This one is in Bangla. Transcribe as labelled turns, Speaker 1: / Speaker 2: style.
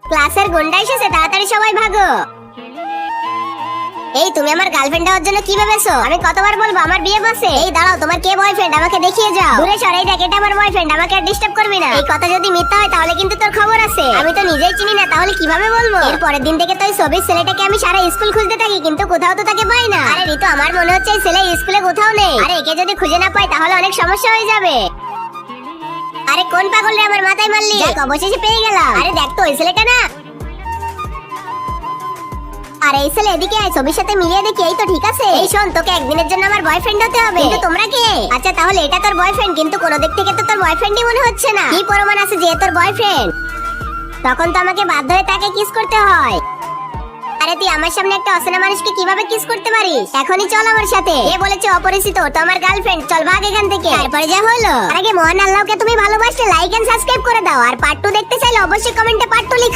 Speaker 1: ক্লাসের গুন্ডা এসেছে, তাড়াতাড়ি সবাই ভাগো। এই তুমি আমার গার্লফ্রেন্ড হওয়ার জন্য কি ভেবেছো? আমি কতবার বলবো আমার বিয়ে বসে। এই দাঁড়াও, তোমার কে বয়ফ্রেন্ড আমাকে দেখিয়ে যাও। দূরে সর, এই দেখ এটা আমার বয়ফ্রেন্ড, আমাকে আর ডিস্টার্ব করবি না। এই কথা যদি মিথ্যা হয় তাহলে কিন্তু তোর খবর আছে। আমি তো নিজেই চিনি না, তাহলে কিভাবে বলবো? এর পরের দিন থেকে তো ওই ছবির ছেলেটাকে আমি সারা স্কুল খুঁজতে থাকি, কিন্তু কোথাও তো তাকে পাই না। আরে ঋতু, আমার মনে হচ্ছে এই ছেলে স্কুলে কোথাও নেই। আরে একে যদি খুঁজে না পাই তাহলে অনেক সমস্যা হয়ে যাবে। আরে কোন পাগল রে আমার মাথায় মারলি? যাক, অবশেষে পেয়ে গেলাম। আরে দেখ তো ওই ছেলেটা না। আরে এই ছেলে এদিকে আয়, ছবির সাথে মিলিয়ে দেখি। এই তো ঠিক আছে। এই শোন, তোকে একদিনের জন্য আমার বয়ফ্রেন্ড হতে হবে। কিন্তু তোমরা কে? আচ্ছা তাহলে এটা তোর বয়ফ্রেন্ড, কিন্তু কোন দিক থেকে তো তোর বয়ফ্রেন্ডই মনে হচ্ছে না। কি প্রমাণ আছে যে তোর বয়ফ্রেন্ড? তখন তো আমাকে বাধ্য হয়ে তাকে কিস করতে হয়। আরে তুই আমার সামনে একটা অচেনা মানুষকে কিভাবে কিস করতে পারিস? এখনই চল আমার সাথে। এ বলেছে অপরিচিত, তো আমার গার্লফ্রেন্ড। চল ভাগ এখান থেকে। তারপরে যা হলো। আগে মহান আল্লাহকে তুমি ভালোবাসলে লাইক এন্ড সাবস্ক্রাইব করে দাও। আর পার্ট 2 দেখতে চাইলে অবশ্যই কমেন্টে পার্ট 2 লিখো।